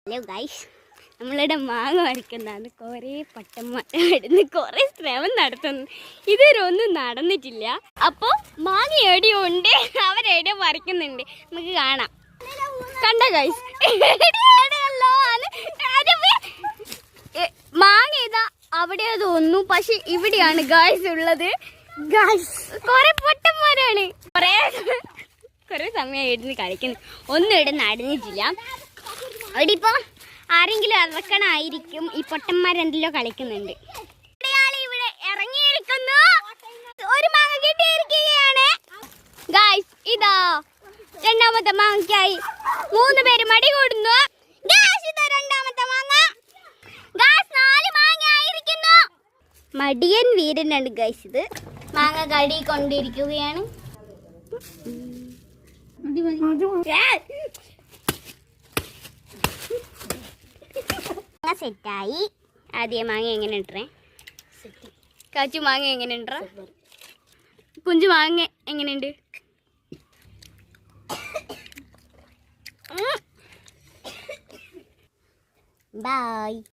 Hello guys, നമ്മളിവിടെ മാങ്ങ പറിക്കുന്നതാണ്. കുറേ പട്ടന്മാരുന്ന് കുറേ ശ്രമം നടത്തുന്നു. ഇതൊരൊന്നും നടന്നിട്ടില്ല. അപ്പോൾ മാങ്ങ എവിടെയോ ഉണ്ട്, അവരെവിടെയോ പറിക്കുന്നുണ്ട്. നമുക്ക് കാണാം. കണ്ട ഗൈസ്, മാങ്ങ ഇതാ അവിടെ തോന്നുന്നു. പക്ഷെ ഇവിടെയാണ് ഗൈസ് ഉള്ളത്. ഗൈസ് കുറെ പൊട്ടന്മാരാണ്. കുറെ സമയം ഇരുന്ന് കളിക്കുന്നു. ഒന്നും ഇവിടെ നടന്നിട്ടില്ല. അവിടെ ഇപ്പൊ ആരെങ്കിലും ഇറക്കണായിരിക്കും. ഈ പൊട്ടന്മാരെന്തെല്ലോ കളിക്കുന്നുണ്ട്. ഇവിടെ ഇറങ്ങിയിരിക്കുന്നു. ഒരു മാങ്ങ കിട്ടിയിരിക്കുകയാണ് ഗൈസ്. ഇതാ രണ്ടാമത്തെ മാങ്ങയ്ക്കായി 3 പേര് മടി കൂടുന്നു. ഇതാ രണ്ടാമത്തെ മാങ്ങ. 4 മാങ്ങ ആയിരിക്കുന്നു. മടിയൻ വീരനാണ് ഗൈസ്. ഇത് മാങ്ങ കടി കൊണ്ടിരിക്കുകയാണ്. സെറ്റായി. ആദ്യം മാങ്ങ എങ്ങനെ ഇട്ടേ? കാച്ചു മാങ്ങ എങ്ങനെ ഇട്ടാ? കുഞ്ചു മാങ്ങ എങ്ങനെയുണ്ട്? ബൈ.